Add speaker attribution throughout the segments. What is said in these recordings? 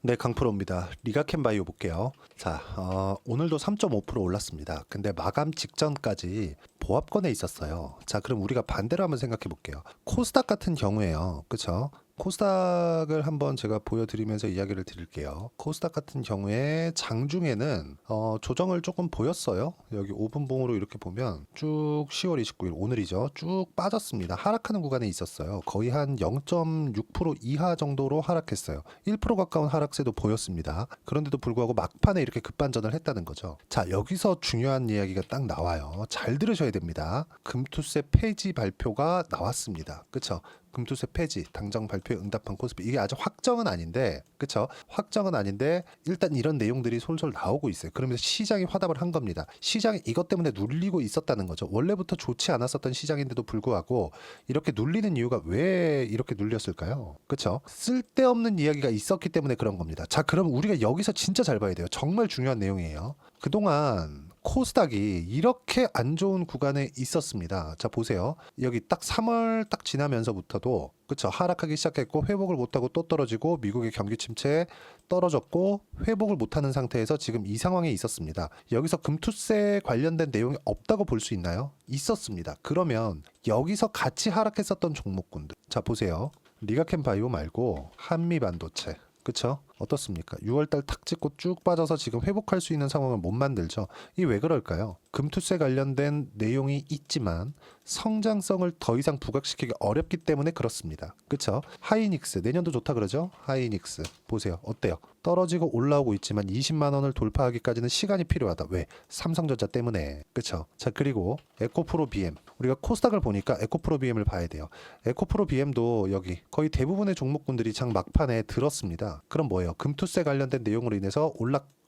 Speaker 1: 네, 강프로입니다. 리가캔 바이오 볼게요. 자, 오늘도 3.5% 올랐습니다. 근데 마감 직전까지 보합권에 있었어요. 자, 그럼 우리가 반대로 한번 생각해 볼게요. 코스닥 같은 경우에요. 그쵸? 코스닥을 한번 제가 보여드리면서 이야기를 드릴게요. 코스닥 같은 경우에 장중에는 조정을 조금 보였어요. 여기 5분 봉으로 이렇게 보면 쭉 10월 29일 오늘이죠. 쭉 빠졌습니다. 하락하는 구간에 있었어요. 거의 한 0.6% 이하 정도로 하락했어요. 1% 가까운 하락세도 보였습니다. 그런데도 불구하고 막판에 이렇게 급반전을 했다는 거죠. 자, 여기서 중요한 이야기가 딱 나와요. 잘 들으셔야 됩니다. 금투세 폐지 발표가 나왔습니다. 그쵸? 금투세 폐지 당장 발표에 응답한 코스피, 이게 아직 확정은 아닌데, 그쵸? 확정은 아닌데 일단 이런 내용들이 솔솔 나오고 있어요. 그러면서 시장이 화답을 한 겁니다. 시장이 이것 때문에 눌리고 있었다는 거죠. 원래부터 좋지 않았었던 시장인데도 불구하고 이렇게 눌리는 이유가 왜 이렇게 눌렸을까요? 그쵸? 쓸데없는 이야기가 있었기 때문에 그런 겁니다. 자, 그럼 우리가 여기서 진짜 잘 봐야 돼요. 정말 중요한 내용이에요. 그동안 코스닥이 이렇게 안 좋은 구간에 있었습니다. 자, 보세요. 여기 딱 3월 딱 지나면서부터도, 그쵸, 하락하기 시작했고 회복을 못하고 또 떨어지고 미국의 경기 침체에 떨어졌고 회복을 못하는 상태에서 지금 이 상황에 있었습니다. 여기서 금투세 관련된 내용이 없다고 볼 수 있나요? 있었습니다. 그러면 여기서 같이 하락했었던 종목군들, 자 보세요. 리가캔 바이오 말고 한미반도체, 그쵸? 어떻습니까? 6월달 탁 찍고 쭉 빠져서 지금 회복할 수 있는 상황을 못 만들죠. 이 왜 그럴까요? 금투세 관련된 내용이 있지만 성장성을 더 이상 부각시키기 어렵기 때문에 그렇습니다. 그쵸? 하이닉스 내년도 좋다 그러죠? 하이닉스 보세요. 어때요? 떨어지고 올라오고 있지만 20만 원을 돌파하기까지는 시간이 필요하다. 왜? 삼성전자 때문에. 그쵸? 자, 그리고 에코프로 BM, 우리가 코스닥을 보니까 에코프로 BM을 봐야 돼요. 에코프로 BM도 여기 거의 대부분의 종목군들이 장 막판에 들었습니다. 그럼 뭐예요? 금투세 관련된 내용으로 인해서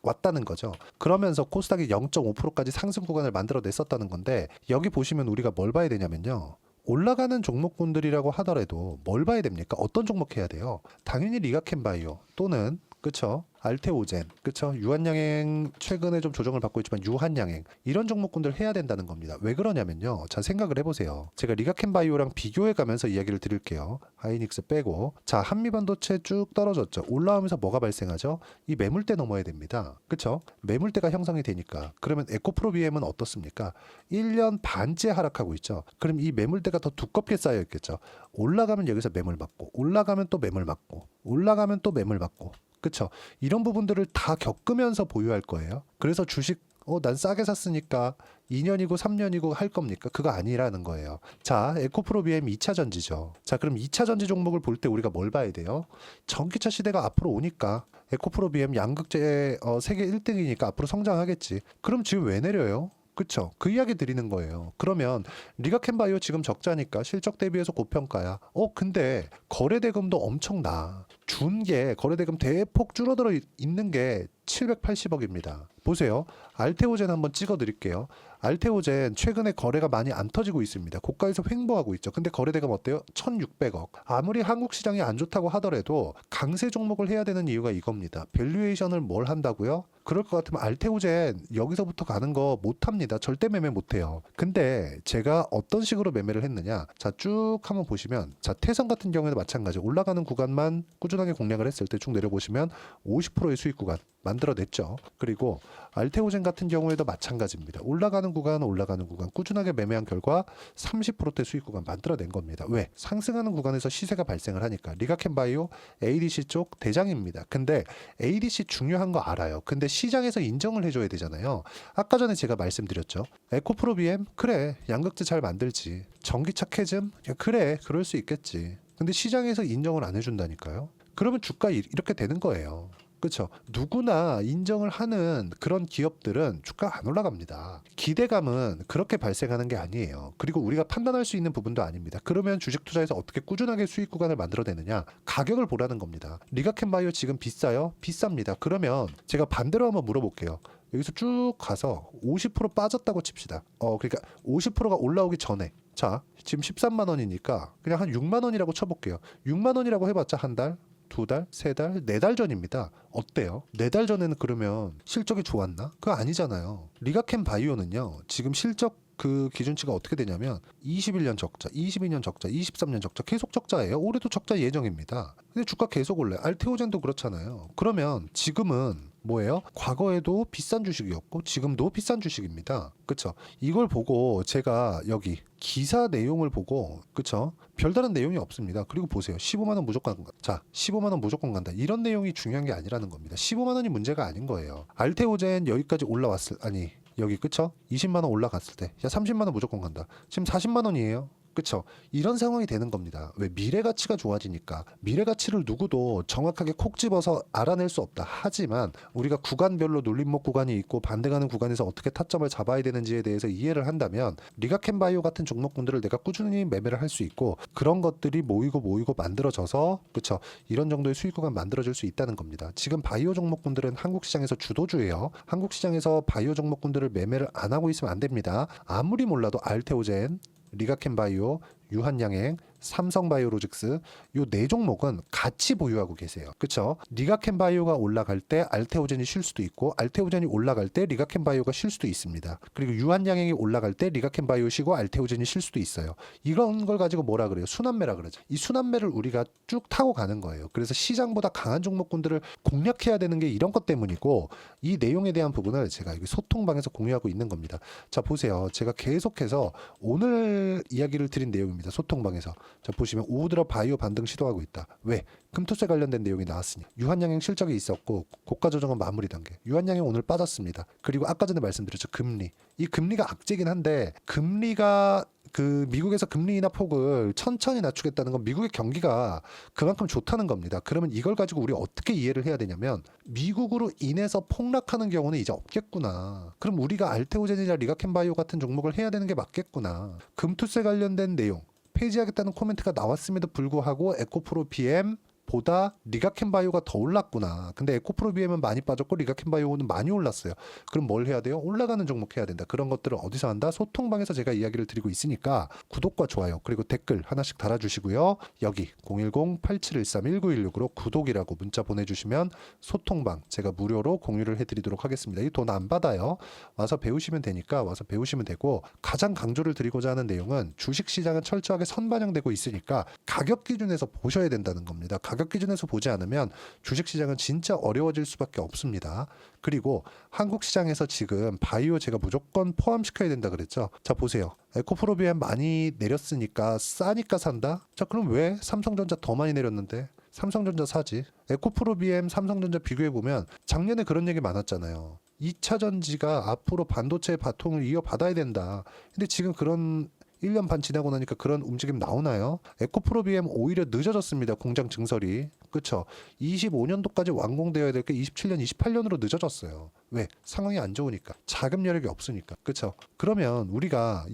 Speaker 1: 왔다는 거죠. 그러면서 코스닥이 0.5%까지 상승 구간을 만들어냈었다는 건데, 여기 보시면 우리가 뭘 봐야 되냐면요. 올라가는 종목군들이라고 하더라도 뭘 봐야 됩니까? 어떤 종목 해야 돼요? 당연히 리가캔 바이오 또는, 그쵸, 알테오젠, 그쵸, 유한양행 최근에 좀 조정을 받고 있지만 유한양행, 이런 종목군들 해야 된다는 겁니다. 왜 그러냐면요. 자, 생각을 해보세요. 제가 리가캔 바이오랑 비교해 가면서 이야기를 드릴게요. 하이닉스 빼고. 자, 한미반도체 쭉 떨어졌죠. 올라오면서 뭐가 발생하죠? 이 매물대 넘어야 됩니다. 그쵸? 매물대가 형성이 되니까. 그러면 에코프로 BM은 어떻습니까? 1년 반째 하락하고 있죠. 그럼 이 매물대가 더 두껍게 쌓여 있겠죠. 올라가면 여기서 매물 맞고, 올라가면 또 매물 맞고, 올라가면 또 매물 맞고, 그쵸? 이런 부분들을 다 겪으면서 보유할 거예요. 그래서 주식, 난 싸게 샀으니까 2년이고 3년이고 할 겁니까? 그거 아니라는 거예요. 자, 에코프로 BM 2차 전지죠. 자, 그럼 2차 전지 종목을 볼 때 우리가 뭘 봐야 돼요? 전기차 시대가 앞으로 오니까 에코프로 BM 양극재 세계 1등이니까 앞으로 성장하겠지. 그럼 지금 왜 내려요? 그쵸? 그 이야기 드리는 거예요. 그러면 리가캔 바이오 지금 적자니까 실적 대비해서 고평가야. 근데 거래대금도 엄청나. 준 게 거래대금 대폭 줄어들어 있는 게 780억입니다. 보세요. 알테오젠 한번 찍어 드릴게요. 알테오젠 최근에 거래가 많이 안 터지고 있습니다. 고가에서 횡보하고 있죠. 근데 거래대금 어때요? 1600억. 아무리 한국 시장이 안 좋다고 하더라도 강세 종목을 해야 되는 이유가 이겁니다. 밸류에이션을 뭘 한다고요? 그럴 것 같으면 알테오젠 여기서부터 가는 거 못합니다. 절대 매매 못해요. 근데 제가 어떤 식으로 매매를 했느냐, 자, 쭉 한번 보시면, 자, 태성 같은 경우에도 마찬가지. 올라가는 구간만 꾸준하게 공략을 했을 때 쭉 내려보시면 50%의 수익 구간 만들어냈죠. 그리고 알테오젠 같은 경우에도 마찬가지입니다. 올라가는 구간 꾸준하게 매매한 결과 30%대 수익 구간 만들어낸 겁니다. 왜? 상승하는 구간에서 시세가 발생을 하니까. 리가캔 바이오 ADC 쪽 대장입니다. 근데 ADC 중요한 거 알아요. 근데 시장에서 인정을 해줘야 되잖아요. 아까 전에 제가 말씀드렸죠. 에코프로 BM? 그래, 양극재 잘 만들지. 전기차 캐즘? 그래, 그럴 수 있겠지. 근데 시장에서 인정을 안 해준다니까요. 그러면 주가 이렇게 되는 거예요. 그렇죠. 누구나 인정을 하는 그런 기업들은 주가가 안 올라갑니다. 기대감은 그렇게 발생하는 게 아니에요. 그리고 우리가 판단할 수 있는 부분도 아닙니다. 그러면 주식 투자에서 어떻게 꾸준하게 수익 구간을 만들어내느냐? 가격을 보라는 겁니다. 리가캔 바이오 지금 비싸요? 비쌉니다. 그러면 제가 반대로 한번 물어볼게요. 여기서 쭉 가서 50% 빠졌다고 칩시다. 그러니까 50%가 올라오기 전에. 자, 지금 13만 원이니까 그냥 한 6만 원이라고 쳐볼게요. 6만 원이라고 해봤자 한 달? 두 달, 세 달, 네 달 전입니다. 어때요? 네 달 전에는 그러면 실적이 좋았나? 그거 아니잖아요. 리가캔 바이오는요, 지금 실적 그 기준치가 어떻게 되냐면 21년 적자, 22년 적자, 23년 적자 계속 적자예요. 올해도 적자 예정입니다. 근데 주가 계속 올래. 알테오젠도 그렇잖아요. 그러면 지금은 뭐예요? 과거에도 비싼 주식이었고 지금도 비싼 주식입니다. 그쵸? 이걸 보고 제가 여기 기사 내용을 보고 그쵸? 별다른 내용이 없습니다. 그리고 보세요. 15만 원 무조건 간다. 자, 15만 원 무조건 간다. 이런 내용이 중요한 게 아니라는 겁니다. 15만 원이 문제가 아닌 거예요. 알테오젠 여기까지 올라왔을 아니 여기 그쵸? 20만 원 올라갔을 때 야 30만 원 무조건 간다. 지금 40만 원이에요. 그쵸? 이런 상황이 되는 겁니다. 왜? 미래 가치가 좋아지니까. 미래 가치를 누구도 정확하게 콕 집어서 알아낼 수 없다. 하지만 우리가 구간별로 눌림목 구간이 있고 반대가는 구간에서 어떻게 타점을 잡아야 되는지에 대해서 이해를 한다면 리가켄바이오 같은 종목군들을 내가 꾸준히 매매를 할 수 있고 그런 것들이 모이고 만들어져서 그쵸? 이런 정도의 수익 구간 만들어질 수 있다는 겁니다. 지금 바이오 종목군들은 한국 시장에서 주도주예요. 한국 시장에서 바이오 종목군들을 매매를 안 하고 있으면 안 됩니다. 아무리 몰라도 알테오젠 리가켄바이오, 유한양행, 삼성바이오로직스 요 네 종목은 같이 보유하고 계세요. 그쵸? 리가켄바이오가 올라갈 때 알테오젠이 쉴 수도 있고 알테오젠이 올라갈 때 리가켄바이오가 쉴 수도 있습니다. 그리고 유한양행이 올라갈 때 리가켄바이오 쉬고 알테오젠이 쉴 수도 있어요. 이런 걸 가지고 뭐라 그래요? 순환매라 그러죠. 이 순환매를 우리가 쭉 타고 가는 거예요. 그래서 시장보다 강한 종목군들을 공략해야 되는 게 이런 것 때문이고 이 내용에 대한 부분을 제가 여기 소통방에서 공유하고 있는 겁니다. 자 보세요. 제가 계속해서 오늘 이야기를 드린 내용입니다. 소통방에서. 자 보시면 우드라 바이오 반등 시도하고 있다. 왜? 금투세 관련된 내용이 나왔으니 유한양행 실적이 있었고 고가 조정은 마무리 단계. 유한양행 오늘 빠졌습니다. 그리고 아까 전에 말씀드렸죠. 금리. 이 금리가 악재긴 한데 금리가 그 미국에서 금리 인하 폭을 천천히 낮추겠다는 건 미국의 경기가 그만큼 좋다는 겁니다. 그러면 이걸 가지고 우리 어떻게 이해를 해야 되냐면 미국으로 인해서 폭락하는 경우는 이제 없겠구나. 그럼 우리가 알테오젠이나 리가켄바이오 같은 종목을 해야 되는 게 맞겠구나. 금투세 관련된 내용 폐지하겠다는 코멘트가 나왔음에도 불구하고 에코프로 BM 보다 리가켄바이오가 더 올랐구나. 근데 에코프로 BM은 많이 빠졌고 리가켄바이오는 많이 올랐어요. 그럼 뭘 해야 돼요? 올라가는 종목 해야 된다. 그런 것들을 어디서 한다? 소통방에서 제가 이야기를 드리고 있으니까 구독과 좋아요 그리고 댓글 하나씩 달아주시고요. 여기 010-8713-1916으로 구독이라고 문자 보내주시면 소통방 제가 무료로 공유를 해드리도록 하겠습니다. 이 돈 안 받아요. 와서 배우시면 되니까 와서 배우시면 되고 가장 강조를 드리고자 하는 내용은 주식시장은 철저하게 선반영되고 있으니까 가격 기준에서 보셔야 된다는 겁니다. 가격 기준에서 보지 않으면 주식시장은 진짜 어려워질 수밖에 없습니다. 그리고 한국 시장에서 지금 바이오 제가 무조건 포함시켜야 된다 그랬죠. 자 보세요. 에코프로비엠 많이 내렸으니까 싸니까 산다? 자 그럼 왜 삼성전자 더 많이 내렸는데? 삼성전자 사지. 에코프로비엠 삼성전자 비교해보면 작년에 그런 얘기 많았잖아요. 2차 전지가 앞으로 반도체의 바통을 이어받아야 된다. 근데 지금 그런 1년 반 지나고 나니까 그런 움직임 나오나요? 에코프로비엠 오히려 늦어졌습니다. 공장 증설이. 그쵸? 25년도까지 완공되어야 될 게 27년, 28년으로 늦어졌어요. 왜? 상황이 안 좋으니까. 자금 여력이 없으니까. 그쵸? 그러면 우리가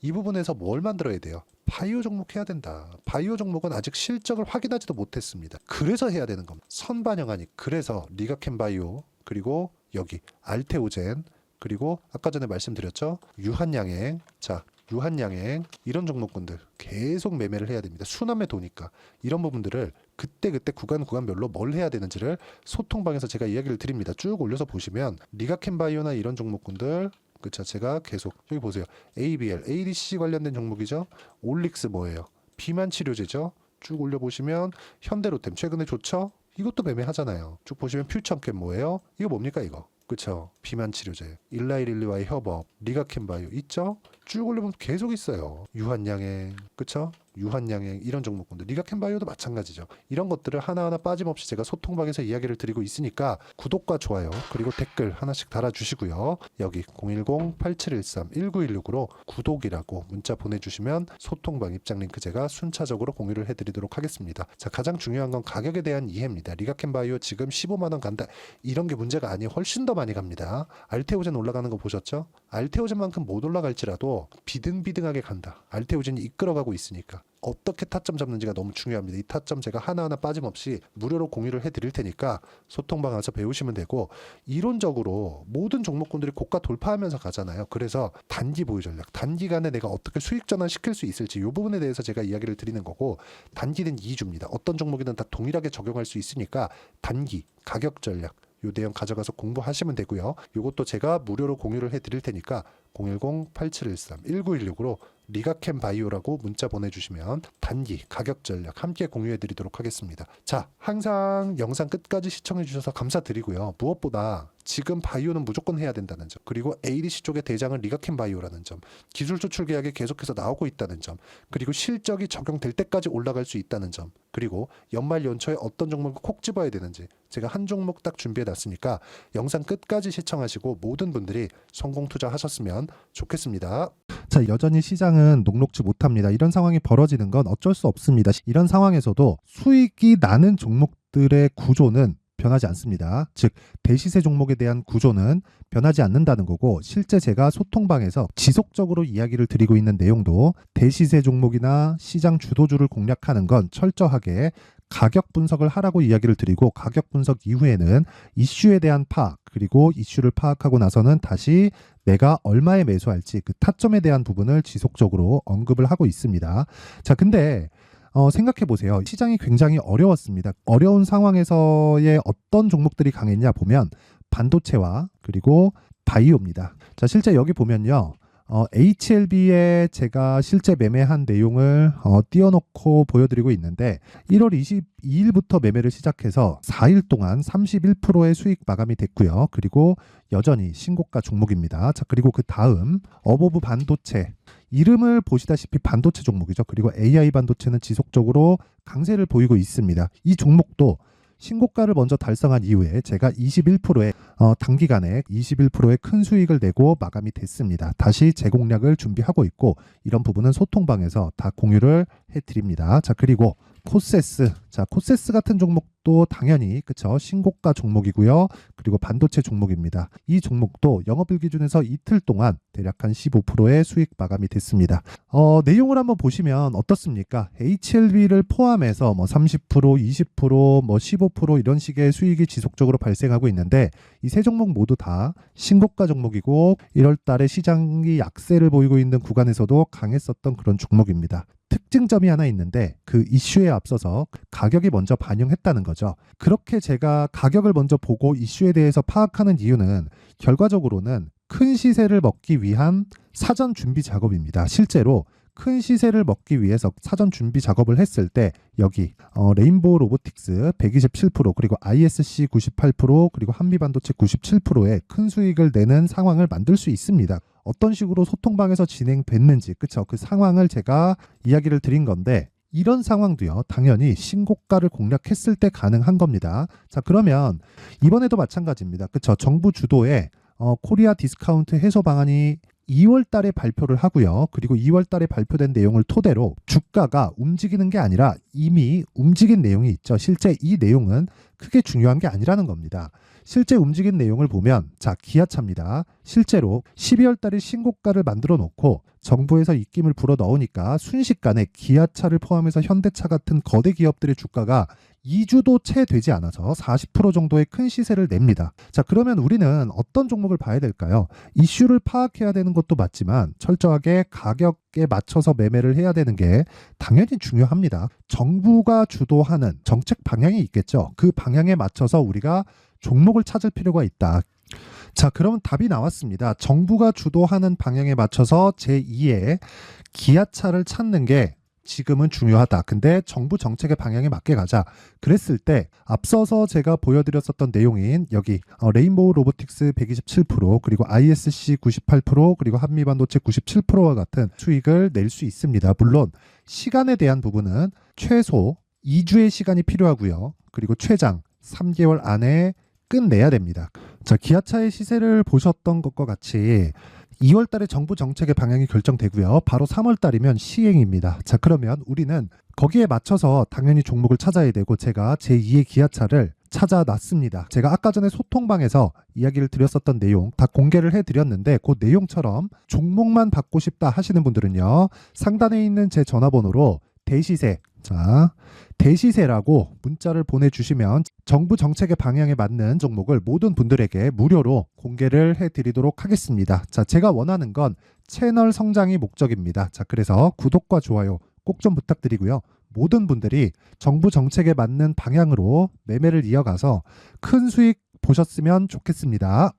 Speaker 1: 이 부분에서 뭘 만들어야 돼요? 바이오 종목 해야 된다. 바이오 종목은 아직 실적을 확인하지도 못했습니다. 그래서 해야 되는 겁니다. 선반영하니. 그래서 리가켄바이오 그리고 여기 알테오젠 그리고 아까 전에 말씀드렸죠? 유한양행. 자 유한양행 이런 종목군들 계속 매매를 해야 됩니다. 순환매 도니까 이런 부분들을 그때 구간별로 뭘 해야 되는지를 소통방에서 제가 이야기를 드립니다. 쭉 올려서 보시면 리가켄바이오나 이런 종목군들 그쵸 제가 계속 여기 보세요. ABL, ADC 관련된 종목이죠. 올릭스 뭐예요? 비만 치료제죠. 쭉 올려보시면 현대로템 최근에 좋죠? 이것도 매매하잖아요. 쭉 보시면 퓨처캠 뭐예요? 이거 뭡니까 이거? 그쵸? 비만 치료제, 일라이릴리와의 협업, 리가켄바이오 있죠? 쭉 올려보면 계속 있어요. 유한양행, 그쵸? 유한양행 이런 종목군들, 리가켄바이오도 마찬가지죠. 이런 것들을 하나하나 빠짐없이 제가 소통방에서 이야기를 드리고 있으니까 구독과 좋아요 그리고 댓글 하나씩 달아주시고요. 여기 010-8713-1916으로 구독이라고 문자 보내주시면 소통방 입장 링크 제가 순차적으로 공유를 해드리도록 하겠습니다. 자 가장 중요한 건 가격에 대한 이해입니다. 리가켄바이오 지금 15만 원 간다. 이런 게 문제가 아니에요. 훨씬 더 많이 갑니다. 알테오젠 올라가는 거 보셨죠? 알테오젠만큼 못 올라갈지라도 비등비등하게 간다. 알테오젠이 이끌어가고 있으니까. 어떻게 타점 잡는지가 너무 중요합니다. 이 타점 제가 하나하나 빠짐없이 무료로 공유를 해드릴 테니까 소통방 가서 배우시면 되고 이론적으로 모든 종목군들이 고가 돌파하면서 가잖아요. 그래서 단기 보유 전략, 단기간에 내가 어떻게 수익 전환 시킬 수 있을지 이 부분에 대해서 제가 이야기를 드리는 거고 단기는 2주입니다. 어떤 종목이든 다 동일하게 적용할 수 있으니까 단기, 가격 전략 요 내용 가져가서 공부하시면 되고요. 요것도 제가 무료로 공유를 해드릴 테니까 010-8713-1916으로 리가캠 바이오라고 문자 보내주시면 단기 가격 전략 함께 공유해 드리도록 하겠습니다. 자, 항상 영상 끝까지 시청해 주셔서 감사드리고요. 무엇보다 지금 바이오는 무조건 해야 된다는 점, 그리고 ADC 쪽의 대장은 리가캠 바이오라는 점, 기술 조출 계약이 계속해서 나오고 있다는 점, 그리고 실적이 적용될 때까지 올라갈 수 있다는 점, 그리고 연말 연초에 어떤 종목을 콕 집어야 되는지 제가 한 종목 딱 준비해 놨으니까 영상 끝까지 시청하시고 모든 분들이 성공 투자하셨으면 좋겠습니다. 자, 여전히 시장은 녹록지 못합니다. 이런 상황이 벌어지는 건 어쩔 수 없습니다. 이런 상황에서도 수익이 나는 종목들의 구조는 변하지 않습니다. 즉 대시세 종목에 대한 구조는 변하지 않는다는 거고, 실제 제가 소통방에서 지속적으로 이야기를 드리고 있는 내용도 대시세 종목이나 시장 주도주를 공략하는 건 철저하게 가격 분석을 하라고 이야기를 드리고, 가격 분석 이후에는 이슈에 대한 파악, 그리고 이슈를 파악하고 나서는 다시 내가 얼마에 매수할지 그 타점에 대한 부분을 지속적으로 언급을 하고 있습니다. 자, 근데 생각해 보세요. 시장이 굉장히 어려웠습니다. 어려운 상황에서의 어떤 종목들이 강했냐 보면 반도체와 그리고 바이오입니다. 자, 실제 여기 보면요. HLB에 제가 실제 매매한 내용을 띄워놓고 보여드리고 있는데 1월 22일부터 매매를 시작해서 4일 동안 31%의 수익 마감이 됐고요. 그리고 여전히 신고가 종목입니다. 자, 그리고 그 다음 어보브 반도체, 이름을 보시다시피 반도체 종목이죠. 그리고 AI 반도체는 지속적으로 강세를 보이고 있습니다. 이 종목도 신고가를 먼저 달성한 이후에 제가 21%의 단기간에 21%의 큰 수익을 내고 마감이 됐습니다. 다시 재공략을 준비하고 있고, 이런 부분은 소통방에서 다 공유를 해드립니다. 자, 그리고 코세스. 자, 코세스 같은 종목도 당연히 그쵸, 신고가 종목이고요. 그리고 반도체 종목입니다. 이 종목도 영업일 기준에서 이틀 동안 대략 한 15%의 수익 마감이 됐습니다. 내용을 한번 보시면 어떻습니까? HLB를 포함해서 뭐 30%, 20%, 뭐 15% 이런 식의 수익이 지속적으로 발생하고 있는데, 이 세 종목 모두 다 신고가 종목이고 1월 달에 시장이 약세를 보이고 있는 구간에서도 강했었던 그런 종목입니다. 특징점이 하나 있는데 그 이슈에 앞서서 가격이 먼저 반영했다는 거죠. 그렇게 제가 가격을 먼저 보고 이슈에 대해서 파악하는 이유는 결과적으로는 큰 시세를 먹기 위한 사전 준비 작업입니다. 실제로 큰 시세를 먹기 위해서 사전 준비 작업을 했을 때 여기 레인보우 로보틱스 127%, 그리고 ISC 98%, 그리고 한미반도체 97%의 큰 수익을 내는 상황을 만들 수 있습니다. 어떤 식으로 소통방에서 진행됐는지, 그쵸? 그 상황을 제가 이야기를 드린 건데, 이런 상황도요, 당연히 신고가를 공략했을 때 가능한 겁니다. 자, 그러면 이번에도 마찬가지입니다. 그쵸? 정부 주도의 코리아 디스카운트 해소 방안이 2월 달에 발표를 하고요. 그리고 2월 달에 발표된 내용을 토대로 주가가 움직이는 게 아니라 이미 움직인 내용이 있죠. 실제 이 내용은 크게 중요한 게 아니라는 겁니다. 실제 움직인 내용을 보면, 자, 기아차입니다. 실제로 12월 달에 신고가를 만들어 놓고 정부에서 입김을 불어 넣으니까 순식간에 기아차를 포함해서 현대차 같은 거대 기업들의 주가가 2주도 채 되지 않아서 40% 정도의 큰 시세를 냅니다. 자, 그러면 우리는 어떤 종목을 봐야 될까요? 이슈를 파악해야 되는 것도 맞지만 철저하게 가격에 맞춰서 매매를 해야 되는 게 당연히 중요합니다. 정부가 주도하는 정책 방향이 있겠죠. 그 방향에 맞춰서 우리가 종목을 찾을 필요가 있다. 자, 그러면 답이 나왔습니다. 정부가 주도하는 방향에 맞춰서 제2의 기아차를 찾는 게 지금은 중요하다. 근데 정부 정책의 방향에 맞게 가자. 그랬을 때 앞서서 제가 보여드렸었던 내용인 여기 레인보우 로보틱스 127%, 그리고 ISC 98%, 그리고 한미반도체 97%와 같은 수익을 낼 수 있습니다. 물론 시간에 대한 부분은 최소 2주의 시간이 필요하고요. 그리고 최장 3개월 안에 끝내야 됩니다. 자, 기아차의 시세를 보셨던 것과 같이 2월 달에 정부 정책의 방향이 결정되고요. 바로 3월 달이면 시행입니다. 자, 그러면 우리는 거기에 맞춰서 당연히 종목을 찾아야 되고, 제가 제2의 기아차를 찾아놨습니다. 제가 아까 전에 소통방에서 이야기를 드렸었던 내용 다 공개를 해드렸는데, 그 내용처럼 종목만 받고 싶다 하시는 분들은요, 상단에 있는 제 전화번호로 대시세, 자, 대시세라고 문자를 보내주시면 정부 정책의 방향에 맞는 종목을 모든 분들에게 무료로 공개를 해드리도록 하겠습니다. 자, 제가 원하는 건 채널 성장이 목적입니다. 자, 그래서 구독과 좋아요 꼭 좀 부탁드리고요. 모든 분들이 정부 정책에 맞는 방향으로 매매를 이어가서 큰 수익 보셨으면 좋겠습니다.